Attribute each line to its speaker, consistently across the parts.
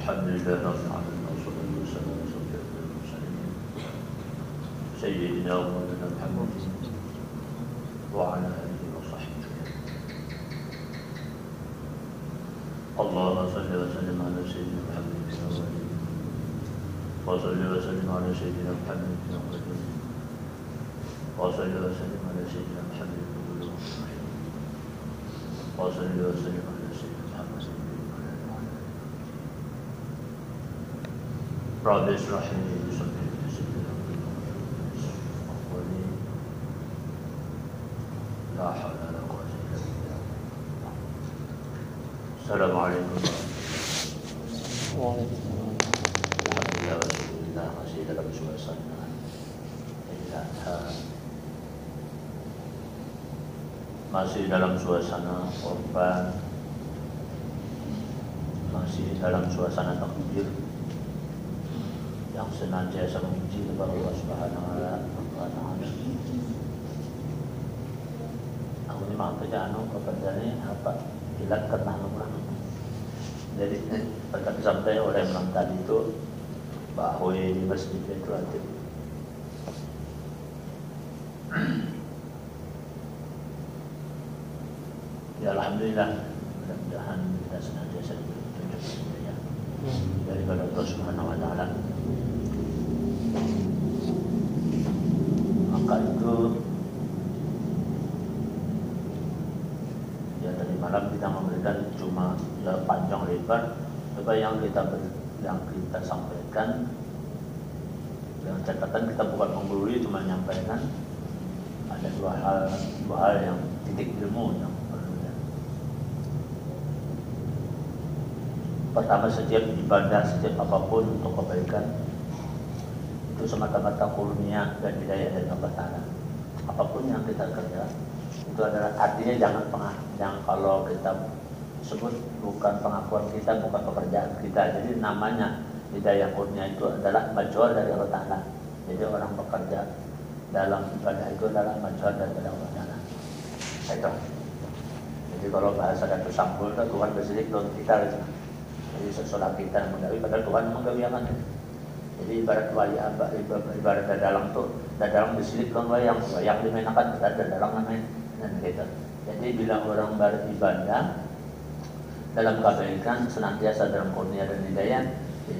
Speaker 1: Alhamdulillah Rabbil Alamin wassalatu wassalamu ala asyrofil mursalin Sayyidina wa maulana Muhammad wa ala alihi wa sahbihi. Allahumma salli wa sallim ala Sayyidina Muhammad wa salli wa sallim ala Sayyidina Muhammad wa salli wa sallim ala Sayyidina Muhammad wa salli wa sallim ala Sayyidina Muhammad. Rabbi israh li sadri wa yassir li amri la hawla wa la quwwata illa billah. Assalamualaikum warahmatullahi wabarakatuh. Masih dalam suasana masih dalam suasana korban, masih dalam suasana takbir yang senantiasa memuji kepada Allah Subhanahu wa Ta'ala. Aku ni mak kerja kepada ni apa hilang kena orang. Jadi pada sampai orang yang tadi itu bahawa di masjid itu ada. Ya alhamdulillah, mudah-mudahan kita senantiasa ditunjuk hidayah daripada Allah Subhanahu wa Ta'ala. Maka itu ya tadi malam kita memberikan cuma ya, panjang lebar apa yang kita sampaikan dengan catatan kita bukan menggurui, cuma menyampaikan ada dua hal yang titik ilmu yang perlu. Pertama, setiap ibadah, setiap apapun untuk kebaikan itu semata-mata kurnia dan hidayah dari Allah Ta'ala. Apapun yang kita kerja itu adalah artinya jangan kalau kita sebut bukan pengakuan kita, bukan pekerjaan kita. Jadi namanya hidayah kurnia itu adalah majhul dari Allah Ta'ala. Jadi orang bekerja dalam ibadah itu adalah majhul dari Allah Ta'ala. Itu. Jadi kalau bahasa Datuk Sampul itu Tuhan bersidik don kita gitu. Jadi sesuatu kita menggawi padahal Tuhan menggawiakan. Jadi ibarat wali ibarat dalam tuh dalam bersidik don yang dimainkan kita dalam namanya dan gitu. Jadi bila orang beribadah dalam kebaikan senantiasa dalam kurnia dan hidayah,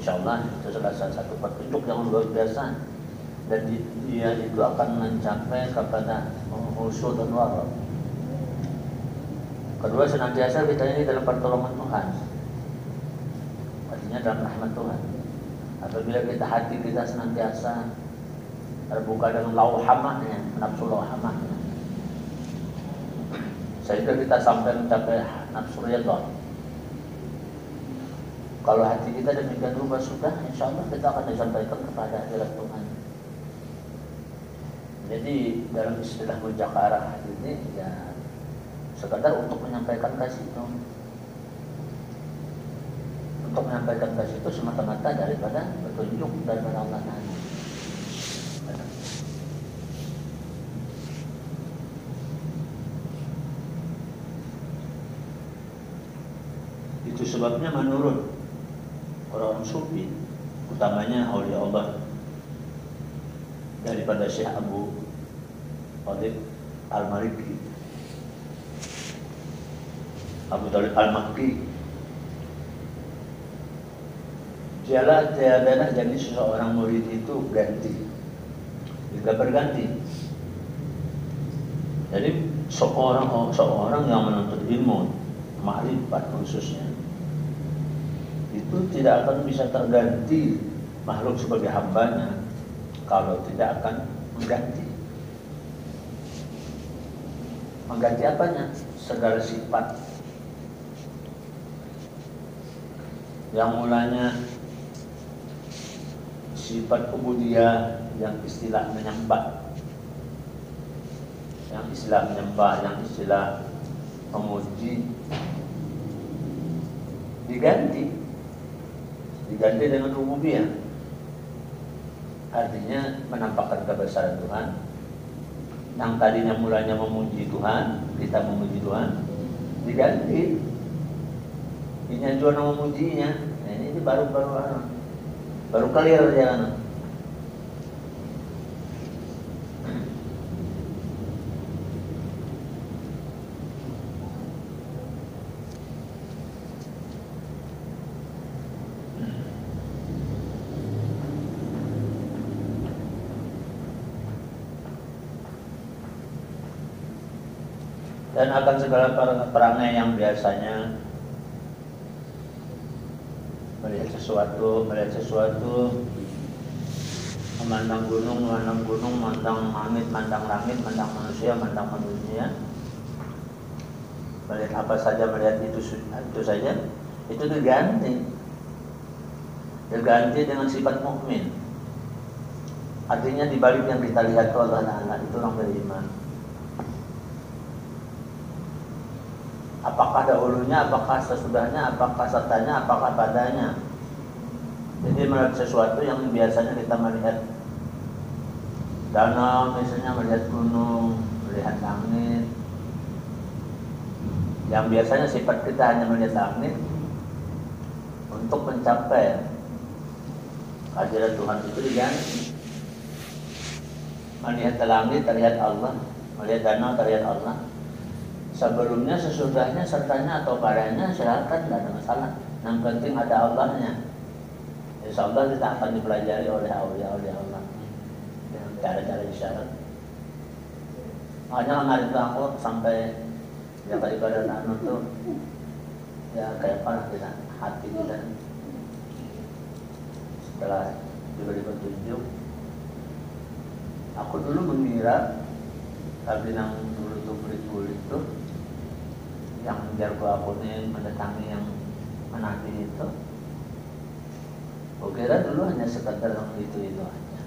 Speaker 1: insyaallah itu salah satu petunjuk yang luar biasa dan dia itu akan mencapai kepada khusyuk dan wara. Kedua, senantiasa kita ini dalam pertolongan Tuhan, artinya dalam rahmat Tuhan. Apabila hati kita senantiasa terbuka dengan lauhamahnya, nafsu lauhamahnya, sehingga kita sampai mencapai nafsu riyadhah. Kalau hati kita demikian berubah sudah, insya Allah kita akan disampaikan kepada hadirat Tuhan. Jadi dalam istilah mujakarah ini ya sekadar untuk menyampaikan kasih itu. Untuk menyampaikan kasih itu semata-mata daripada petunjuk daripada Allah Ta'ala. Itu sebabnya menurut orang sufi, utamanya aulia Allah daripada Syekh Abu Talib Al-Maliki, Abu Talib Al-Makki, tiada jadi seseorang murid itu ganti, juga berganti. Jadi seorang yang menuntut ilmu, makrifat khususnya, itu tidak akan bisa terganti makhluk sebagai hambanya kalau tidak akan mengganti. Mengganti apanya? Segala sifat yang mulanya sifat ubudiyah yang istilah menyembah, yang istilah memuji, diganti dengan rububiyah, artinya menampakkan kebesaran Tuhan. Yang tadinya mulanya memuji Tuhan, kita memuji Tuhan, diganti ini jual memujinya. Ini Jadi baru clear ya. Dan akan segala perangai yang biasanya melihat sesuatu, memandang gunung, memandang langit, memandang manusia, melihat apa saja, melihat itu saja, itu diganti dengan sifat mukmin. Artinya di balik yang kita lihat itu Allah Ta'ala, itu orang beriman. Apakah dahulunya, apakah sesudahnya, apakah sertanya, apakah padanya. Jadi melihat sesuatu yang biasanya kita melihat danau, misalnya melihat gunung, melihat langit. Yang biasanya sifat kita hanya melihat langit untuk mencapai kehadiran Tuhan itu diganti. Melihat langit terlihat Allah, melihat danau terlihat Allah. Sebelumnya, sesudahnya, sertanya atau padanya silakan, tidak ada masalah. Yang penting ada Allahnya. Insya Allah kita akan dipelajari oleh awliya Allah dengan cara-cara isyarat. Makanya kemarin itu aku sampai jaga ibadah anu tuh, ya kayak apa kita hati kita setelah diberi petunjuk. Aku dulu mengira tapi yang dulu tuh kulit tuh yang jargo aku nih mendatangi yang menanti itu, aku kira dulu hanya sekedar yang itu aja.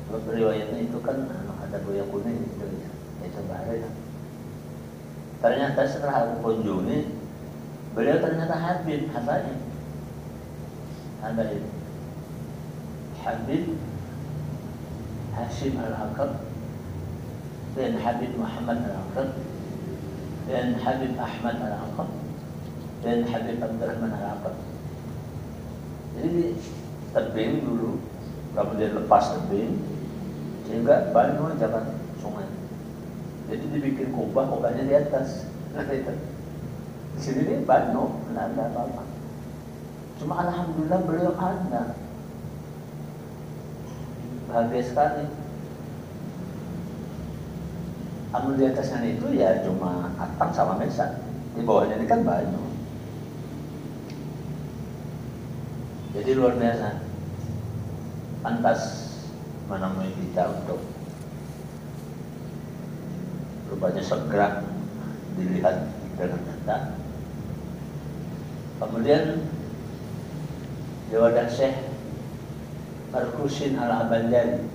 Speaker 1: Sebab riwayatnya itu kan ada buaya kuning itu ya, itu baru ya. Ternyata setelah aku kunjungi, beliau ternyata Habib Hashim Al-Aqab dan Habib Muhammad Al-Aqab dan Habib Ahmad Al-Aqab dan Habib Abdurrahman Al-Aqab. Jadi tebing dulu, kemudian lepas tebing sehingga banyak jalan sungai. Jadi dibikin kubahnya di atas. Di sini nih Bano, tidak ada apa-apa. Cuma alhamdulillah beliau ada. Bahagia sekali. Amun di atasnya itu ya cuma atap sama meja. Di bawahnya ini kan Bano. Jadi luar biasa. Pantas menemui kita untuk rupanya segera dilihat dengan nyata. Kemudian di wadah Syekh Markusin Al-Abanjari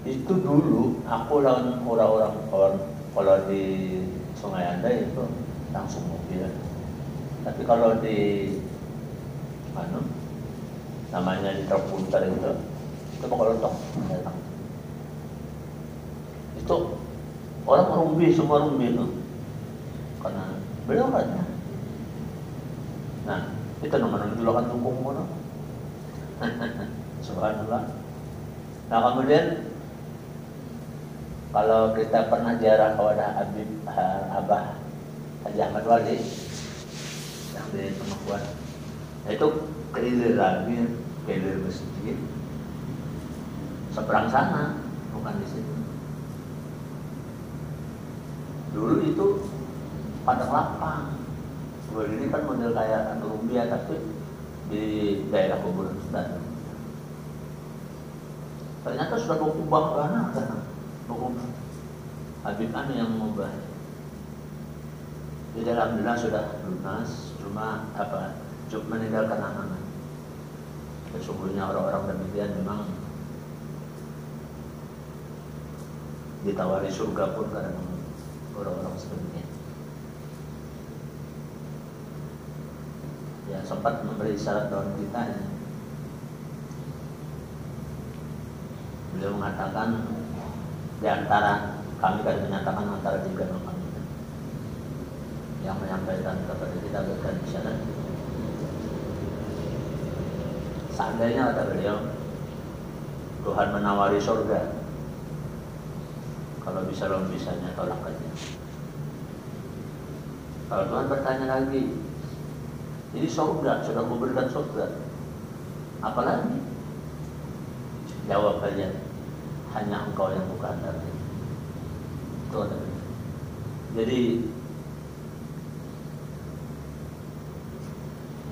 Speaker 1: itu dulu aku lawan orang-orang kalau di Sungai Anda itu langsung mobil. Tapi kalau di namanya di Terpunter itu kalau toh datang. Itu orang rumbi, semua rumbi itu karena beliau kan. Nah, itu namanya julukan dukung mono. Subhanallah. Nah, kemudian kalau kita pernah ziarah kepada Abah Haji Ahmad Wali yang di Temakuan, itu kelilir masjid seberang sana, bukan di situ. Dulu itu padang lapang. Ini kan model kayak Rumbia tapi di daerah kuburan Ustaz. Ternyata sudah berkubah karena Habib yang mengubah. Jadi alhamdulillah sudah lunas, cuma meninggalkan amanah. Sesungguhnya orang-orang demikian memang ditawari surga pun karena orang-orang seperti ini. Ya sempat memberi syarat dalam kita ya. Beliau mengatakan di antara kami kan menyatakan antara tiga nama kami yang menyampaikan kepada kita berikan syarat Seandainya kata beliau, Tuhan menawari surga, kalau bisa lo bisanya tolak aja. Kalau Tuhan bertanya lagi, ini surga, sudah memberikan surga, apalagi? Jawab aja, hanya engkau yang bukan dari itu. Jadi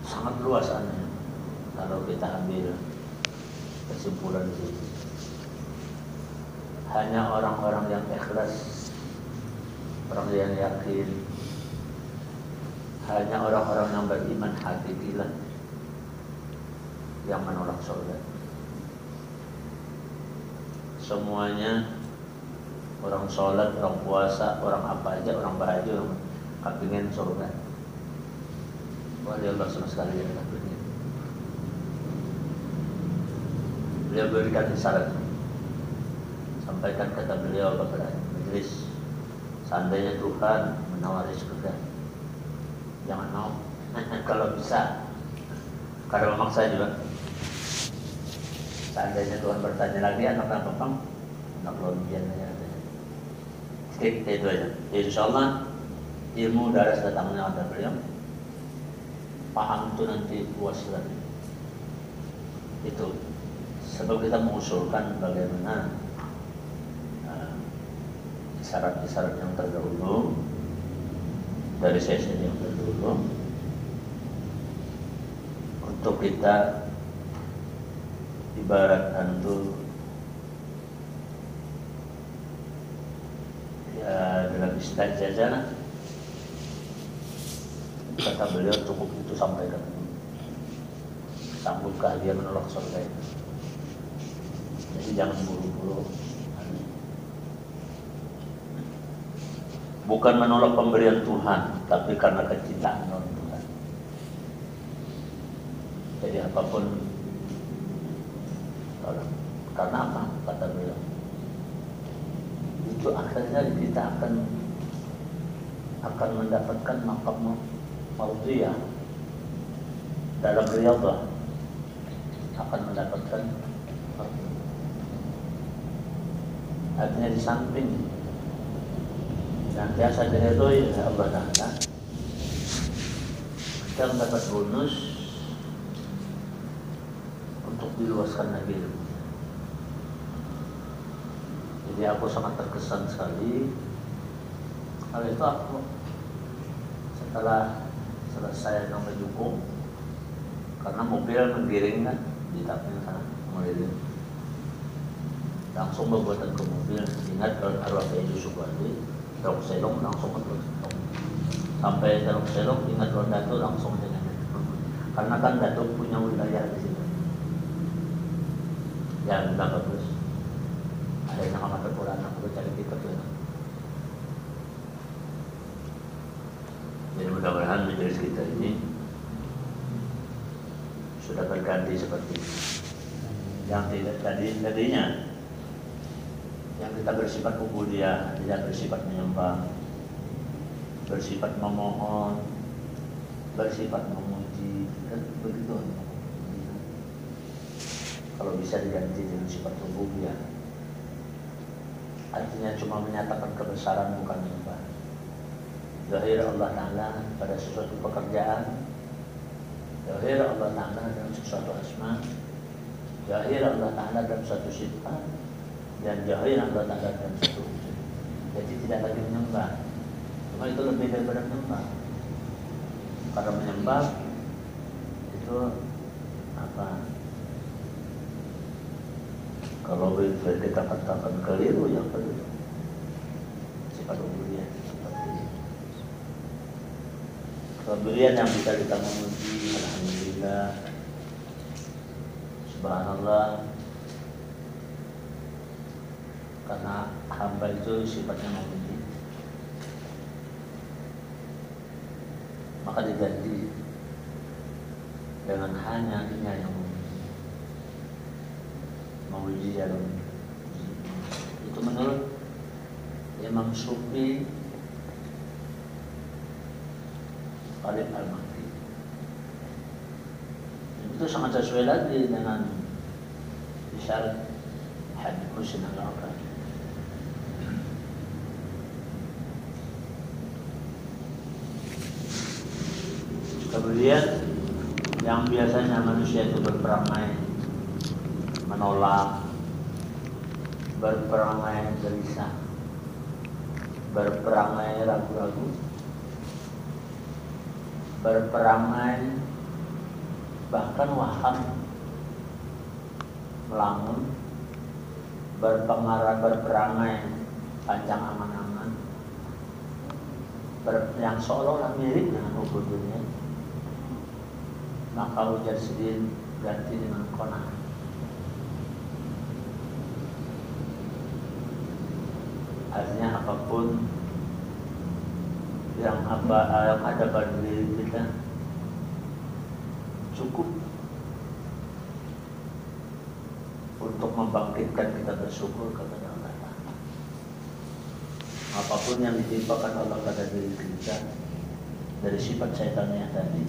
Speaker 1: sangat luas aneh kalau kita ambil kesimpulan di sini. Hanya orang-orang yang ikhlas, orang yang yakin, hanya orang-orang yang beriman hakikilah yang menolak surga. Semuanya orang sholat, orang puasa, orang apa aja, orang bahagia, orang kepingin surga. Wahai Allah sama sekali yang kepingin. Beliau berikan isyarat, sampaikan kata beliau kepada majelis, seandainya Tuhan menawari surga, jangan mau. Kalau bisa, kalau memaksa juga. Seandainya Tuhan bertanya lagi, anak apa bang? Anak lombian aja. Oke, itu aja. Insya Allah ilmu darah datangnya ada beliau. Paham itu nanti puas lagi. Itu sebab kita mengusulkan bagaimana syarat-syarat yang terdahulu dari sesi yang terdahulu untuk kita ibaratkan itu ya dalam istilah jajanan, kata beliau cukup itu sampaikan. Sanggupkah dia menolak surga itu? Jadi jangan buru-buru. Bukan menolak pemberian Tuhan, tapi karena kecintaan Tuhan. Jadi apapun, karena apa? Kata beliau, itu akhirnya kita akan mendapatkan maqam mardiyah dalam riyadhah, akan mendapatkan artinya di samping yang biasa diridhoi oleh Allah Ta'ala, kita mendapat bonus untuk diluaskan lagi. Jadi aku sangat terkesan sekali. Hal itu aku setelah selesai sampai Jukung, karena mobil menggiring kan di tapnya sana menggiring, langsung membuatan ke mobil. Ingat kalau arwah Kiai Yusuf Wali Truk Selong langsung ke Truk Selong, sampai Truk Selong ingat kalau Datuk langsung dengan karena kan Datuk punya wilayah di situ. Ya bilang bagus, ada yang nama terpulang aku cari tiket ya. Jadi mudah-mudahan majelis kita ini sudah berganti seperti ini. Yang tidak tadinya yang kita bersifat ubudiyah, tidak bersifat menyembah, bersifat memohon, bersifat memuji, kan begitu. Kalau bisa diganti dengan sifat rububiyah, artinya cuma menyatakan kebesaran bukan menyembah. Zahir Allah Ta'ala pada sesuatu pekerjaan, zahir Allah Ta'ala dalam sesuatu asma, zahir Allah Ta'ala dalam suatu sifat, dan zahir Allah Ta'ala dalam suatu wujud. Jadi tidak lagi menyembah, cuma itu lebih daripada menyembah. Karena menyembah itu apa? Kalau kita katakan keliru, yang keliru sifat ubudiyah seperti ini. Pemberian yang bisa kita memuji, alhamdulillah, subhanallah, karena hamba itu sifatnya memuji, maka diganti dengan hanya dia yang memuji dalam itu menurut Imam Sufi Khalid Al-Mahdi. Itu sangat sesuai lagi dengan isyarat hadis Husn al-Aqal. Kemudian yang biasanya manusia itu berperangai menolak, berperangai gelisah, berperangai ragu-ragu, berperangai bahkan waham, melamun, berperangai panjang angan-angan, yang seolah-olah mirip dengan hukum dunia, maka ujar sedih ganti dengan qanaah. Artinya apapun yang ada pada diri kita cukup untuk membangkitkan kita bersyukur kepada Allah. Apapun yang ditimpakan Allah pada diri kita dari sifat syaitannya tadi,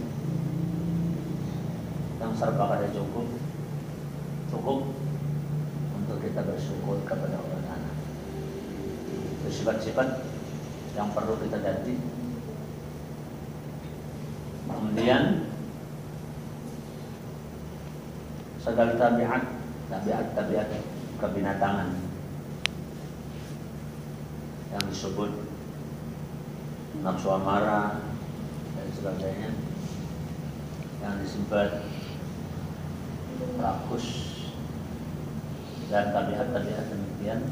Speaker 1: yang serba kada cukup untuk kita bersyukur kepada Allah. Sifat-sifat yang perlu kita ganti. Kemudian segala tabiat kebinatangan yang disebut nafsu amarah dan sebagainya, yang disebut rakus dan tabiat-tabiat demikian,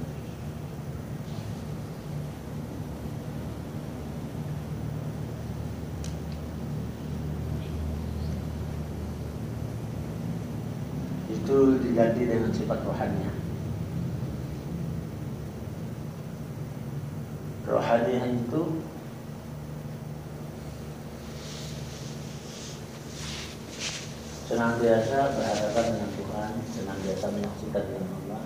Speaker 1: itu diganti dengan sifat rohaniah. Rohaniah itu senantiasa berhadapan dengan Tuhan, senantiasa menyaksikan dengan Allah,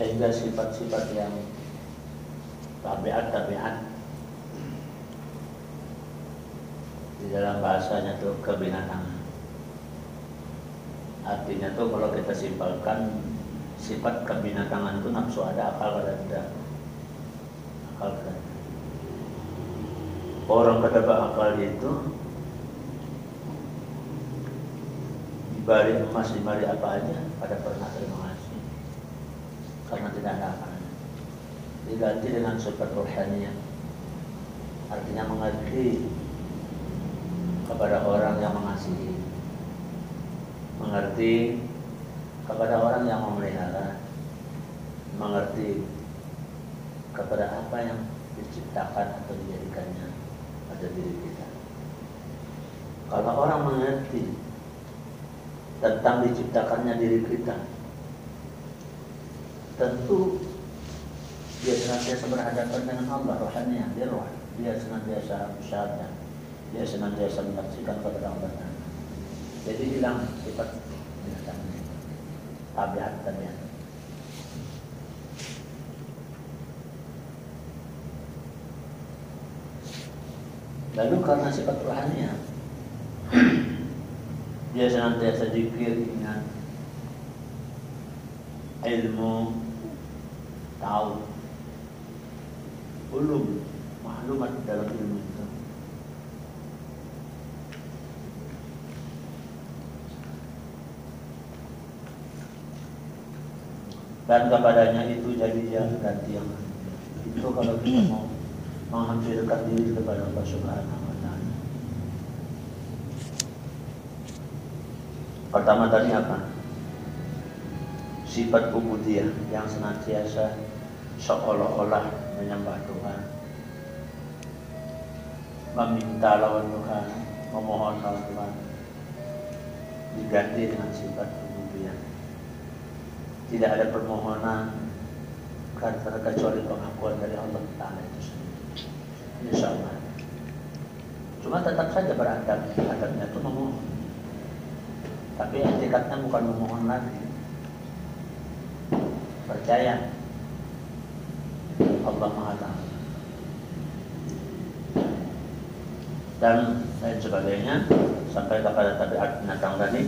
Speaker 1: sehingga sifat-sifat yang tabiat di dalam bahasanya itu kebinatangan. Artinya tuh kalau kita simpelkan, sifat kebinatangan itu nafsu ada, akal kada ada. Akal kada. Orang kada berakal itu dibari emas, dibari apa aja pada pernah terima kasih karena tidak ada akalnya. Diganti dengan sifat rohaniah, artinya mengerti kepada orang yang mengasihi, mengerti kepada orang yang memelihara, mengerti kepada apa yang diciptakan atau dijadikannya pada diri kita. Kalau orang mengerti tentang diciptakannya diri kita, tentu dia senantiasa berhadapan dengan Allah, rohaniah, dia senantiasa bersyahada, dia senantiasa menyaksikan kepada Allah. Jadi hilang sifat binatangnya, tabiat. Lalu karena sifat rohaniah, dia senantiasa zikir, ingat, ilmu, tahu, ulum, maklumat dalam ilmu itu. Dan kepadanya itu jadi yang ganti yang itu kalau kita mau menghampirkan diri kepada Allah Subhanahu wa Ta'ala. Pertama tadi apa? Sifat ubudiyah yang senantiasa seolah-olah menyembah Tuhan, meminta lawan Tuhan, memohon lawan Tuhan, diganti dengan sifat ubudiyah. Tidak ada permohonan kecuali pengakuan dari Allah Ta'ala itu sendiri. Insya Allah. Cuma tetap saja beradab, adabnya itu memohon. Tapi etikatnya bukan memohon lagi. Percaya Allah Maha Tahu. dan lain sebagainya sampai kepada tabiat binatang tadi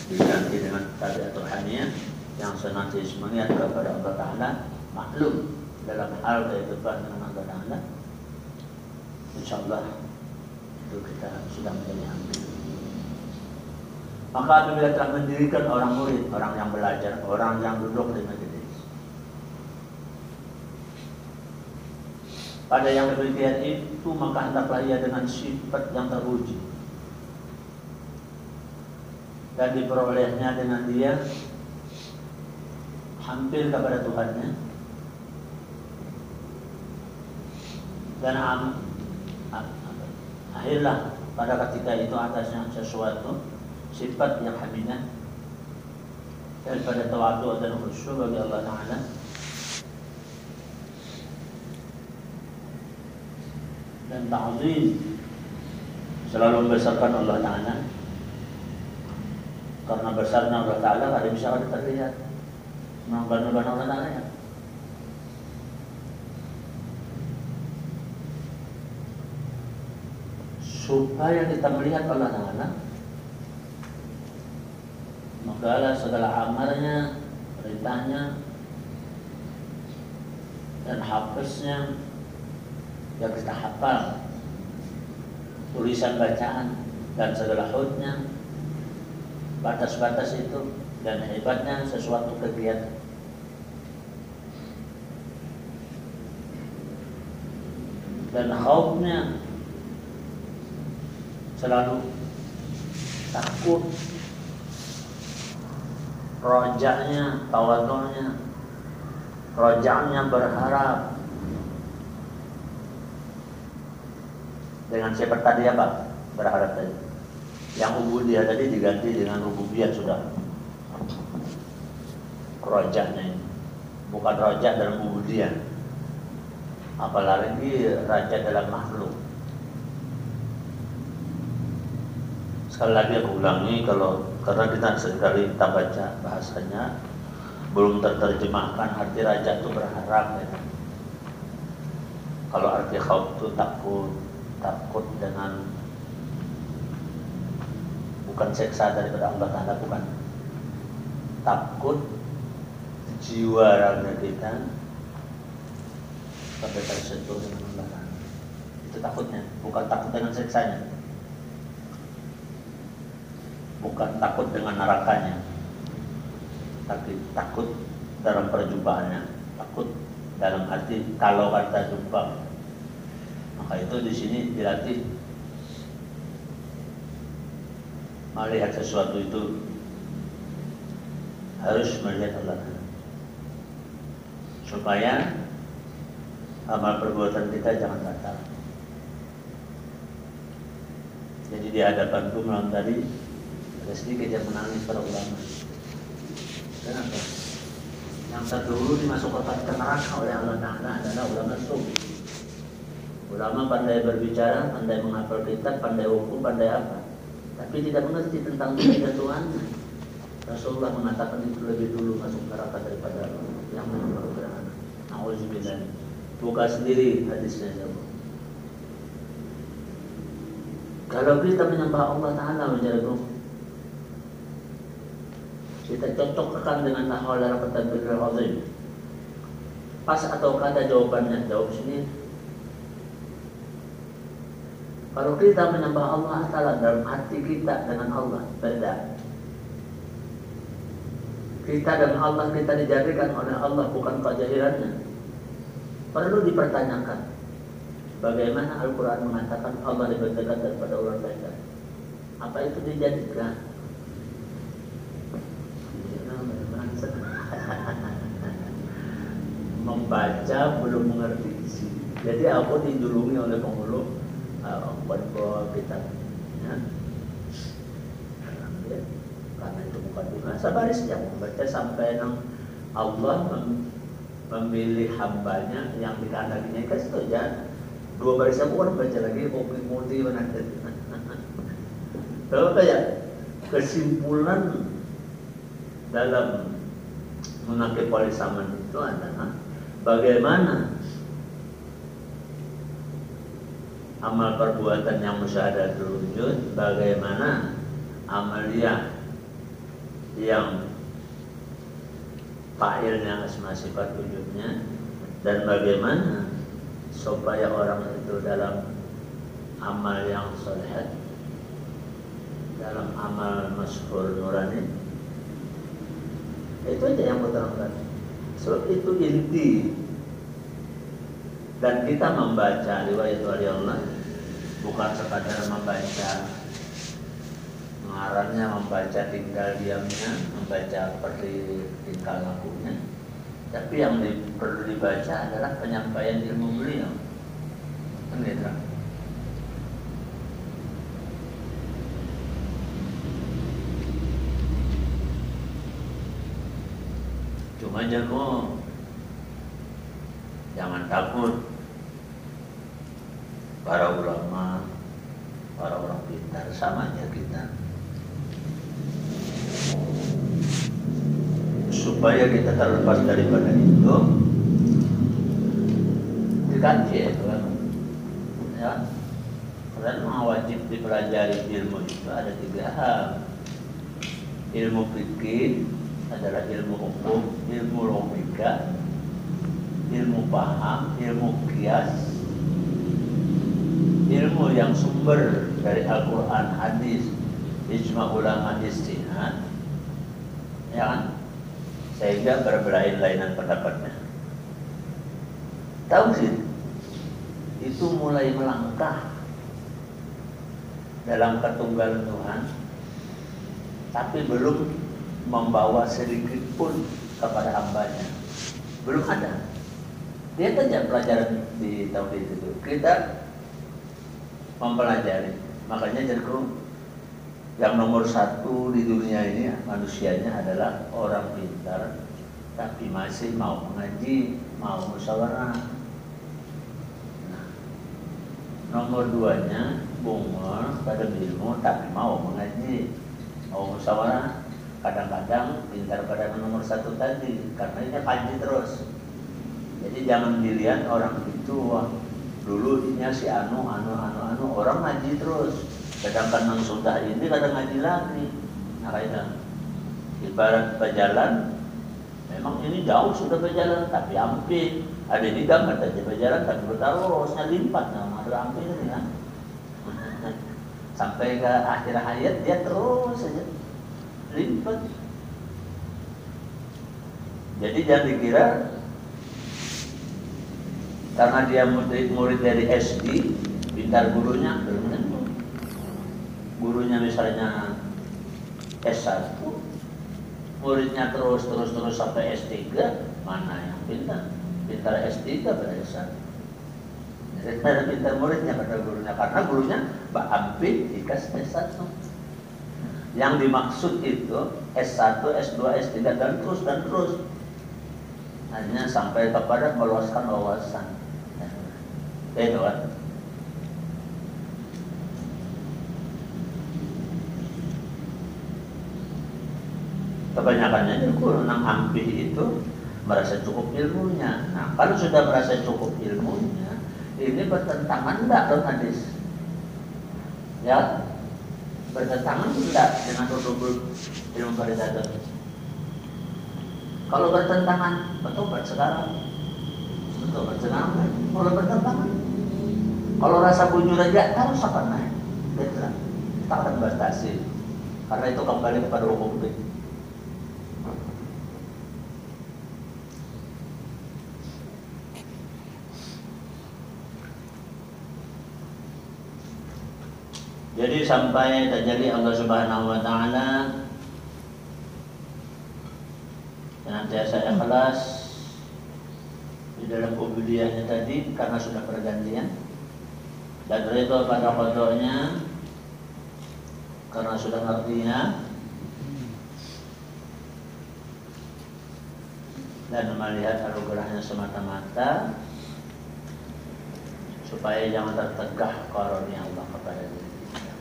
Speaker 1: diganti dengan tabiat rohaniah yang senantiasa mengingat kepada Allah Ta'ala, maklum dalam hal kehidupan dengan Allah Ta'ala. InsyaAllah itu kita sudah menjadi hampir. Maka apabila telah mendirikan orang murid, orang yang belajar, orang yang duduk di majelis, pada yang demikian itu maka hendaklah ia dengan sifat yang teruji dan diperolehnya dengan dia hampir kepada Tuhannya dan akhirlah pada ketika itu atasnya sesuatu sifat yang hamidah daripada tawadu dan khusyuk bagi Allah Ta'ala, dan ta'zim selalu membesarkan Allah Ta'ala, karena besarnya Allah Ta'ala ada bisa ada terlihat mengagungkan Allah Ta'ala ya. Supaya kita melihat Allah Ta'ala, maka segala amalnya, perintahnya dan hafaznya yang kita hafal, tulisan bacaan dan segala hudnya, batas-batas itu dan hebatnya sesuatu kegiatan. Dan khaufnya selalu takut, rojaknya, tawadhu'nya, rojaknya berharap. Dengan sifat tadi apa? Berharap tadi. Yang ubudiyah tadi diganti dengan rububiyah sudah. Rojaknya ini bukan rojak dalam ubudiyah, apalagi raja dalam makhluk. Sekali lagi aku ulangi, karena kita sekali kita baca bahasanya belum terjemahkan arti raja itu berharap ya. Kalau arti khauf itu takut dengan bukan seksa daripada Allah Ta'ala, bukan takut jiwa raga kita sampai tersentuh dengan Allah Ta'ala. Itu takutnya, bukan takut dengan seksanya, bukan takut dengan nerakanya, tapi takut dalam perjumpaannya, takut dalam arti kalau kita jumpa. Maka itu di sini dilatih melihat sesuatu itu harus melihat Allah, supaya amal perbuatan kita jangan batal. Jadi di hadapanku malam tadi ada sedikit yang menangis para ulama. Kenapa? Yang terdahulu dimasukkan ke neraka oleh Allah Ta'ala adalah ulama sufi. Ulama pandai berbicara, pandai menghafal kitab, pandai hukum, pandai apa, tapi tidak mengerti tentang dunia Tuhannya. Rasulullah mengatakan itu lebih dulu masuk neraka daripada yang menyembah berhala. Nauzubillah. Buka sendiri hadisnya jauh. Kalau kita menyembah Allah Ta'ala menjadi kita cocokkan dengan la haula wala quwwata illa billah. Pas atau kata jawabannya, jawab sendiri. Kalau kita menyembah Allah Ta'ala dalam hati kita dengan Allah beda. Kita dan Allah kita dijadikan oleh Allah, bukan kejahilannya. Perlu dipertanyakan bagaimana Al-Quran mengatakan Allah lebih dekat daripada orang lain. Apa itu dijadikan? Membaca belum mengerti isi. Jadi aku dijulungi oleh penghulu buat kita ya. Karena itu bukan bahasa baris yang membaca sampai Allah memilih hambanya yang dikehendakinya kan itu aja. Dua baris aku kan baca lagi multi mana. Kalau kayak kesimpulan dalam menakib polis zaman itu adalah bagaimana amal perbuatan yang musyahadatul wujud, bagaimana amaliyah yang fa'ilnya asma sifat wujudnya, dan bagaimana supaya orang itu dalam amal yang soleh, dalam amal masyhur nurani. Itu aja yang terangkan. Sebab itu inti. Dan kita membaca riwayat wali Allah bukan sekadar membaca mengarangnya, membaca tinggal diamnya, membaca seperti tingkah lakunya, tapi yang perlu dibaca adalah penyampaian ilmu beliau. Kan gitu. Cuma jago, jangan takut. Para ulama, para orang pintar, sama aja kita. Supaya kita terlepas daripada itu, dikaji itu kan. Ya, karena wajib dipelajari ilmu itu ada 3 hal. Ilmu fikih adalah ilmu hukum, ilmu logika, ilmu paham, ilmu kias, ilmu yang sumber dari Al-Quran, hadis, ijma ulama, ijtihad, ya kan? Sehingga berbelain-lainan pendapatnya. Tauhid itu mulai melangkah dalam ketunggalan Tuhan, tapi belum membawa sedikit pun kepada hambanya. Belum ada. Dia saja pelajaran di tauhid itu. Kita mempelajari. Makanya jadi yang nomor 1 di dunia ini manusianya adalah orang pintar tapi masih mau mengaji, mau musyawarah. Nah, nomor 2-nya bungol pada ilmu tapi mau mengaji, mau musyawarah. Kadang-kadang pintar pada nomor 1 tadi karena ini kaji terus. Jadi jangan dilihat orang itu wah, dulu ini si anu orang ngaji terus, sedangkan yang sudah ini kadang ngaji lagi. Nah kayak ibarat berjalan, memang ini jauh sudah berjalan tapi ampir, ada ini gambar saja berjalan tapi bertarusnya limpat, nah ada ampir ini kan. Sampai ke akhir hayat dia terus saja limpat. Jadi jangan dikira karena dia murid dari SD, pintar gurunya, belum tentu. Gurunya misalnya S1, muridnya terus sampai S3, mana yang pintar? Pintar S3 pada S1. Jadi ada pintar muridnya pada gurunya, karena gurunya Mbak Ampit dikasih S1. Yang dimaksud itu S1, S2, S3 dan terus. Hanya sampai kepada meluaskan wawasan. Itu kan. Kebanyakannya guru nang ampih itu merasa cukup ilmunya. Nah, kalau sudah merasa cukup ilmunya, ini bertentangan enggak dengan hadis? Ya, bertentangan enggak dengan rukun ilmu faridatul? Kalau bertentangan, bertobat sekarang. Bertobat sekarang. Kalau bertentangan, kalau rasa bujur aja harus apa naik? Betul. Tak akan batasi. Karena itu kembali kepada hukum fikih. Jadi sampai terjadi Allah Subhanahu wa taala senantiasa ikhlas di dalam ubudiyahnya tadi karena sudah pergantian, dan ridho pada qadanya karena sudah ngertinya, dan melihat anugerahnya semata-mata supaya jangan tertegah karunia Allah kepada diri kita.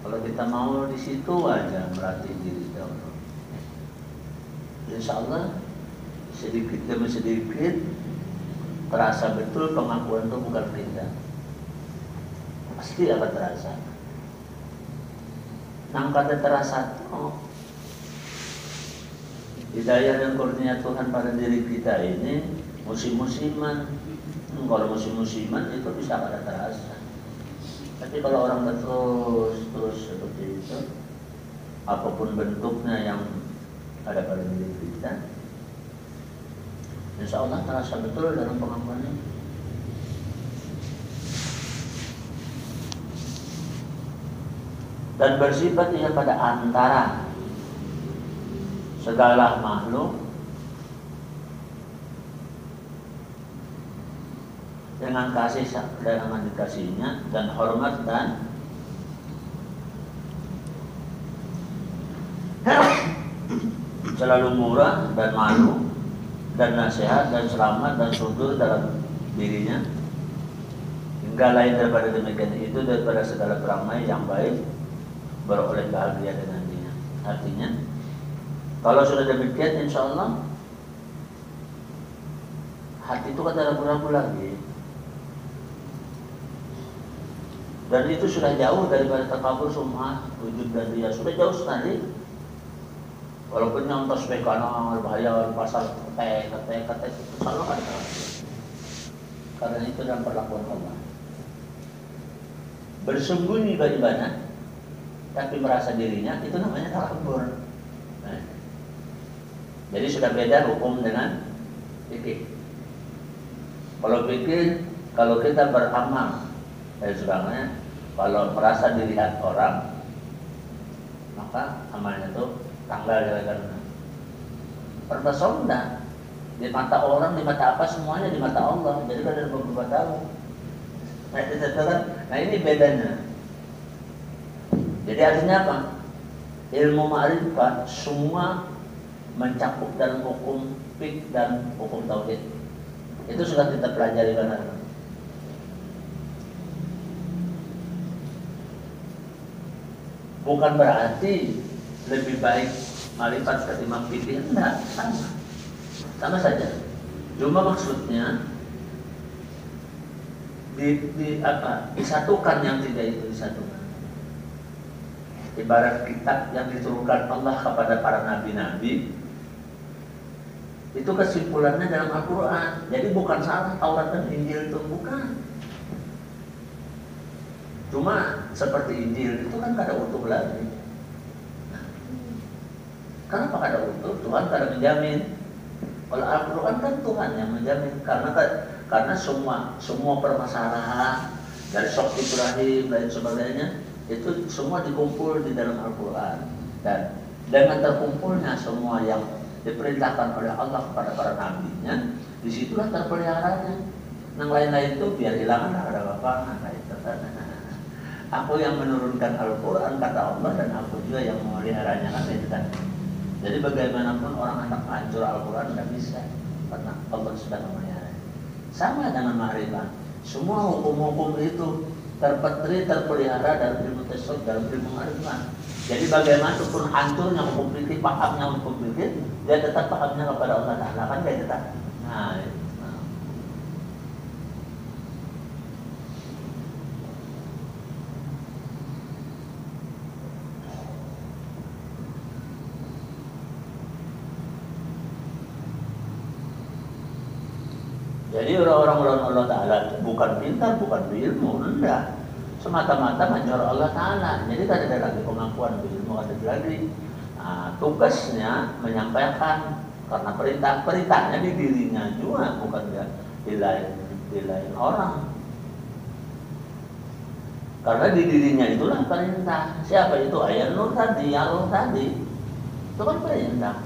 Speaker 1: Kalau kita mau di situ aja melatih diri dahulu, insya Allah sedikit demi sedikit terasa betul pengakuan itu bukan kita. pasti akan terasa. Nang kata terasa hidayah dan kurnia Tuhan pada diri kita ini musim-musiman. Kalau musim-musiman itu bisa kada terasa. Tapi kalau orang terus seperti itu, apapun bentuknya yang ada pada diri kita, insya Allah terasa betul dalam pengakuan ini. Dan bersifat ia pada antara segala makhluk dengan kasih dengan dikasihnya dan hormat dan selalu murah dan malu dan nasihat dan selamat dan syukur dalam dirinya, hingga lain daripada demikian itu daripada segala peramai yang baik beroleh bahagia dengan dia. Artinya kalau sudah demikian, insya Allah hati itu kan ragu-ragu lagi, dan itu sudah jauh daripada takabur, sum'ah, wujud dan riya, sudah jauh sekali. Walaupun yang tasbihkan bahaya pasal kata itu salah kan? Karena itu dalam perlakuan Allah. Bersembunyi beribadah tapi merasa dirinya, itu namanya takabur. Nah, jadi sudah beda hukum dengan fikih. Kalau fikih, kalau kita beramal sebagainya, kalau merasa dilihat orang, maka amalnya itu tanggal karena pertasonda di mata orang, di mata apa, semuanya di mata Allah. Jadi kan ada beberapa tahu. Nah ini bedanya. Jadi artinya apa? Ilmu ma'rifat semua mencakup dalam hukum fiqh dan hukum tauhid. Itu sudah kita pelajari benar. Bukan berarti lebih baik ma'rifat ketimbang fiqh, enggak, sama saja. Cuma maksudnya disatukan yang tidak itu disatukan. Ibarat kitab yang diturunkan Allah kepada para nabi-nabi, itu kesimpulannya dalam Al-Quran. Jadi bukan salah Taurat dan Injil itu, bukan. Cuma seperti Injil itu kan kada utuh lagi. Kenapa kada utuh? Tuhan kada menjamin. Kalau Al-Quran kan Tuhan yang menjamin. Karena semua permasalahan dari Sok Ibrahim dan sebagainya itu semua dikumpul di dalam Al-Quran, dan dengan terkumpulnya semua yang diperintahkan oleh Allah kepada para nabinya, disitulah terpeliharanya. Yang lain-lain itu biar hilang, ada apa? Aku yang menurunkan Al-Quran kata Allah, dan aku juga yang memeliharanya, kan itu kan. Jadi bagaimanapun orang hendak hancur Al-Quran tidak bisa, karena Allah sudah memelihara. Sama dengan ma'rifat, semua hukum-hukum itu terpelihara dalam ilmu tasawuf, dalam ilmu ma'rifat. Jadi bagaimanapun hancurnya hukum fikih, pahamnya hukum fikih, dia tetap pahamnya kepada Allah Ta'ala, kan kayak tetap. Nah, jadi orang-orang melawan Allah Ta'ala bukan pintar, bukan berilmu, enggak. Semata-mata menjor Allah Ta'ala. Jadi tidak ada lagi pengakuan berilmu, ada lagi. Nah, tugasnya menyampaikan, karena perintahnya di dirinya juga, bukan di lain orang. Karena di dirinya itulah perintah. Siapa itu? Ayat Nur tadi, Allah tadi. Itu kan perintah.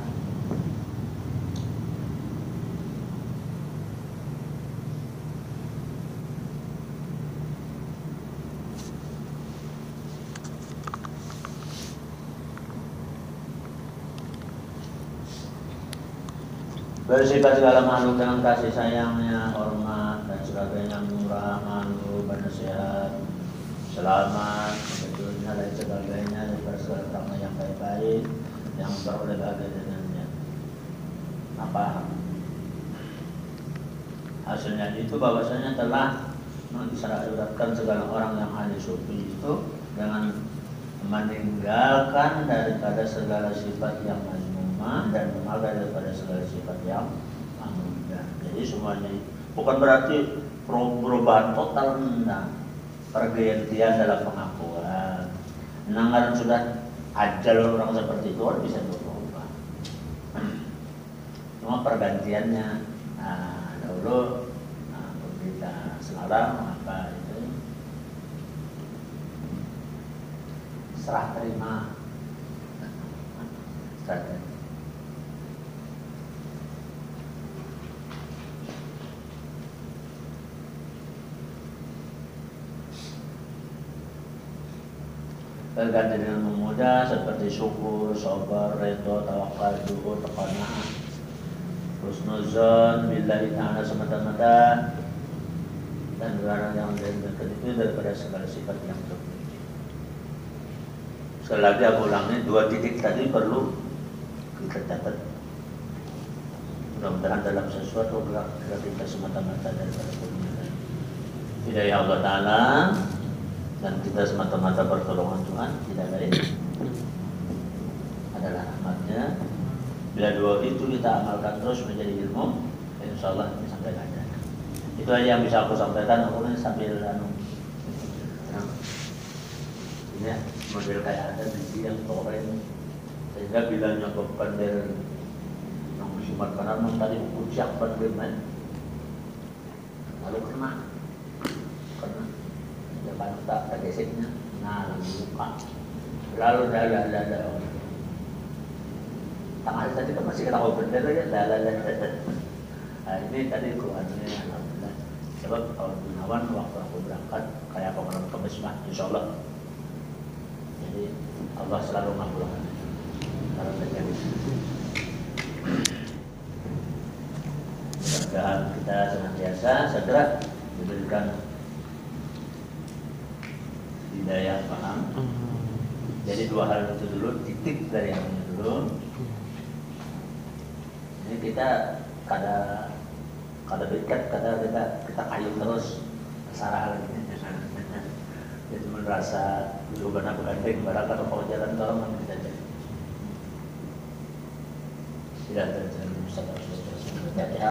Speaker 1: Bersifat segala makhluk dengan kasih sayangnya, hormat dan sebagainya, murah, malu, bernasihat, selamat, betulnya dan sebagainya, daripada segala perkara yang baik-baik yang beroleh bahagia dengannya. Apa hasilnya itu bahwasanya telah Disyaratkan segala orang yang ahli sufi itu dengan meninggalkan daripada segala sifat yang mazmumah dan mengalir daripada segala sifat yang mahmudah. Jadi semuanya bukan berarti perubahan total, enggak. Pergantian dalam pengakuan. Menanggaran sudah ajal orang seperti itu orang bisa berubah. Cuma pergantiannya, dahulu kita sekarang maka itu serah terima. Berganti dengan memudah seperti syukur, sabar, redha, tawakal, zuhud, qanaah, husnuzon, billahi ta'ala semata-mata, dan barang yang itu daripada segala sifat yang terpuji. Sekali lagi aku ulangi, 2 titik tadi perlu kita catat. Mudah-mudahan dalam sesuatu kita semata-mata daripada kebenaran. Hidayah Allah Ta'ala dan kita semata-mata pertolongan Tuhan, tidak lain adalah rahmatnya. Bila 2 itu kita amalkan terus menjadi ilmu, insya Allah disampaikan. Itu aja yang bisa aku sampaikan. Aku ini sambil ini model kayak ada di yang toren, sehingga bila nyokopkan dari yang musimat kanan tadi ucap bermain lalu kena depan tak tergeseknya, nah lalu luka, lalu dada tangan tadi kan masih kena bener ya, dada. Nah, ini tadi keluarnya alhamdulillah. Sebab kalau Gunawan waktu aku berangkat kayak pengenalan kemismah, insya Allah. Jadi Allah selalu mengabulkan kalau terjadi. Mudah-mudahan kita senantiasa segera diberikan hidayah paham. Jadi 2 hal itu dulu, titik dari yang ini dulu. Ini kita kada dekat, kita kayu terus sarah lagi. Jadi merasa juga benar gandeng barang kalau jalan tolong kita jadi tidak terjadi.